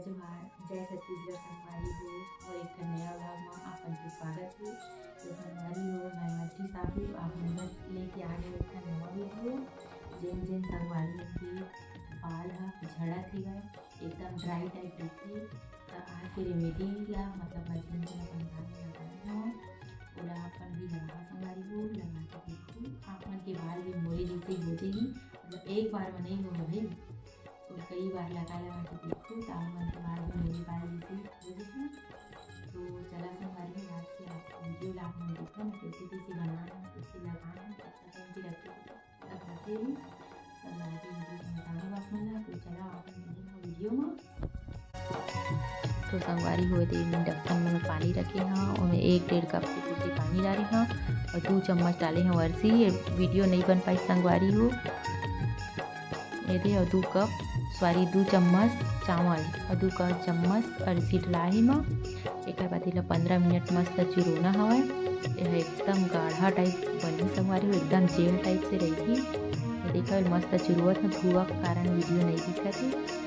जोहार, जय छत्तीसगढ़ संगवारी हो और एक ठन नया व्लॉग में आपन के स्वागत है। तो संगवारी हो मैं मछली साहू आप मन लेके आ गए एक ठन नवा वीडियो। जेन जेन संगवारी मन के बाल ह झड़त हेवय एकदम ड्राई टाइप दिखथे त आज के रेमेडी ला मतलब मछली के अपन बाल में लगाना हवय ओला अपन भी लगा संगवारी हो लगा के देखो आप मन के बाल भी मोरे जैसे हो जाही। मतलब एक बार में नहीं होगा भाई तो कई बार लगा के देखो तो आप मन के बाल भी मोरे बाल जैसे हो जाही। तो चला संगवारी आज के आप वीडियो ला हम देखो ना कैसे कैसे बनाना कैसे लगाना कितना टाइम की रखे ही सब आगे वीडियो में बताऊँगा आप मन ला। तो चला आप वीडियो में तो संगवारी हुए थे इंडक्शन में पानी रखे हाँ और 1-1.5 कप के पूर्ति पानी डाले हाँ और 2 चम्मच डाले हैं वर्सी। वीडियो नहीं बन पाई संगवारी हो ये दे और 2 कप सॉरी 2 चम्मच चावल और 2 चम्मच अरसी डलाही में एक बाद 15 मिनट मस्त चुरोना हवा। यह एकदम गाढ़ा टाइप बनी संगवारी हो एकदम जेल टाइप से रही थी। देखा मस्त चुरुवत है धुआं के कारण वीडियो नहीं दिखा थी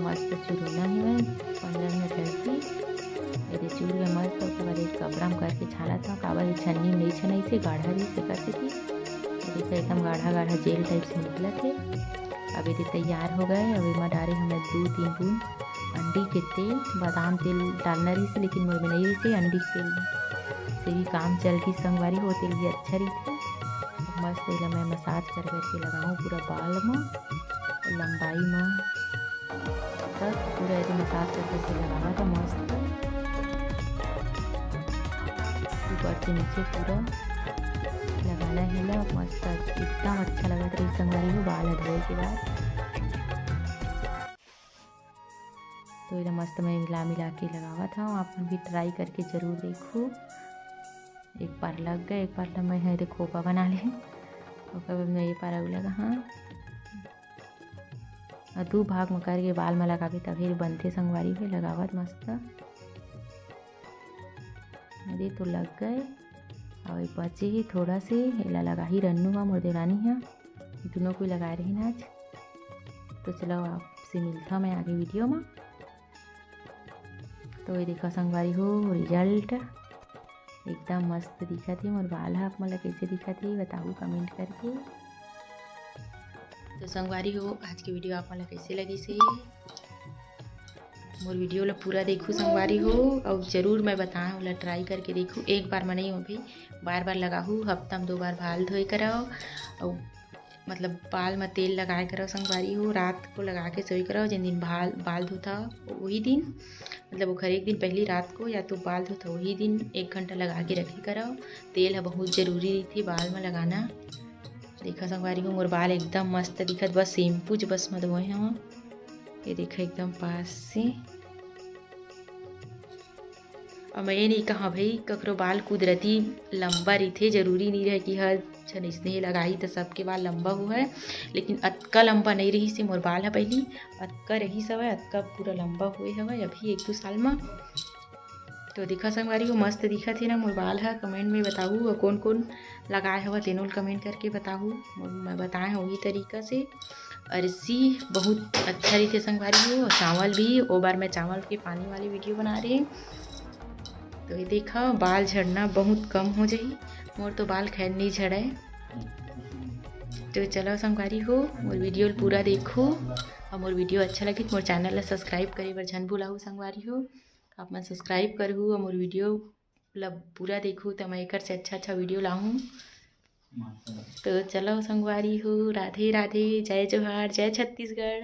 मस्त चुरोना ही है 15 मिनट रहती यदि चूर में मस्त उसके बाद एक कपड़ा में करके छाना था काबर छन्नी में नहीं छनाई से गाढ़ा भी से करते थी। देखा एकदम गाढ़ा गाढ़ा जेल टाइप से निकला थे। अब ये तैयार हो गए। अब इसमें डाले हमें 2-3 बूंद अंडी के तेल बादाम तेल डालना रही से लेकिन मुझे नहीं रही से अंडी तेल से भी काम चल की संगवारी हो तेल भी अच्छा रही थी। मस्त तेल मैं मसाज कर करके लगाऊँ पूरा बाल में लंबाई में तक पूरा ऐसे मसाज करके लगाना था मस्त ऊपर से नीचे पूरा लगाना है ना मस्त एकदम अच्छा लगा था संगवारी हो बाल धोए के बाद। तो ये मस्त मैं मिला के लगावा था आप भी ट्राई करके ज़रूर देखो। एक बार लग गए एक बार मैं है खोपा बना ले और कभी मैं ये पार लगा हाँ और 2 भाग में करके बाल में लगावे तब फिर बनते संगवारी हुए लगावत मस्त अरे तो लग गए और बचे ही थोड़ा से हेला लगा ही रन्नू का मोर देवरानी है दोनों को लगाए रही ना आज। तो चलो आपसे मिलता मैं आगे वीडियो में। तो ये देखो संगवारी हो रिजल्ट एकदम मस्त दिखा थी मोर बाल है मतलब कैसे दिखा थी बताओ कमेंट करके। तो संगवारी हो आज की वीडियो आप मतलब कैसे लगी से मोर वीडियो ला पूरा देखो संगवारी हो और ज़रूर मैं बताएं वाला ट्राई करके देखो। एक बार में नहीं हो भाई बार बार लगाहू हफ्ता में 2 बार बाल धोए कराओ और मतलब बाल में तेल लगाए कराओ संगवारी हो रात को लगा के सोई कराओ जिन दिन बाल धोता वही दिन मतलब वो एक दिन पहली रात को या तो बाल धोता वही दिन 1 घंटा लगा के रखे कराओ। तेल है बहुत ज़रूरी थी बाल में लगाना। देखा संगवारी हो मोर बाल एकदम मस्त दिखत बस शैम्पू बस में धोए हैं ये देखा एकदम पास से। और मैं ये नहीं कहा भाई ककरो बाल कुदरती लंबा रही थे जरूरी नहीं रहे कि हर छन इसने लगाई तो सबके बाल लंबा हुआ है लेकिन अतका लंबा नहीं रही से मोर बाल है पहली अतका रही सब है अतका पूरा लंबा हुए हवा अभी 1-2 साल में। तो देखा संगवारी को मस्त दिखा थी ना मोर बाल है कमेंट में बताऊँ और कौन कौन लगाए हवा तेनों कमेंट करके बताऊँ मैं बताएँ वही तरीका से। अरसी बहुत अच्छा रही थे संगवारी हो और चावल भी वो बार मैं चावल के पानी वाली वीडियो बना रही। तो ये देखा बाल झड़ना बहुत कम हो जाही मोर तो बाल खैर नहीं झड़े। तो चलो संगवारी हो मोर वीडियो पूरा देखो और मोर वीडियो अच्छा लगी तो मोर चैनल ला सब्सक्राइब करे बर झन भूलाहू संगवारी हो आप मैं सब्सक्राइब करूँ और मोर वीडियो ला पूरा देखूँ तो मैं एक से अच्छा वीडियो लाऊँ। तो चलो संगवारी हो राधे राधे जय जोहार जय छत्तीसगढ़।